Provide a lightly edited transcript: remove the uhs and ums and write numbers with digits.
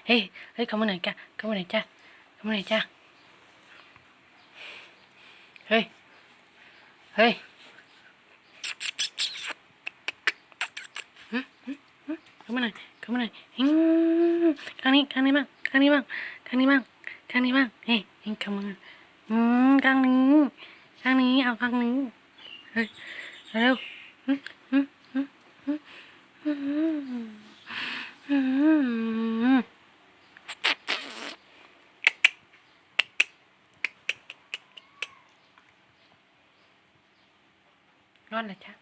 เฮ้ยเฮ้ยเข้ามาไหนจ้ะเข้ามาไหนจ้ะเข้ามาไหนจ้ะเฮ้ยเฮ้ยเข้ามาหน่อยเข้ามาหน่อยข้างนี้ข้างนี้บ้างข้างนี้บ้างข้างนี้บ้างข้างนี้บ้างเฮ้ยเข้ามาข้างนี้ข้างนี้เอาข้างนี้เฮ้ยเร็วนอนเลยจ้ะ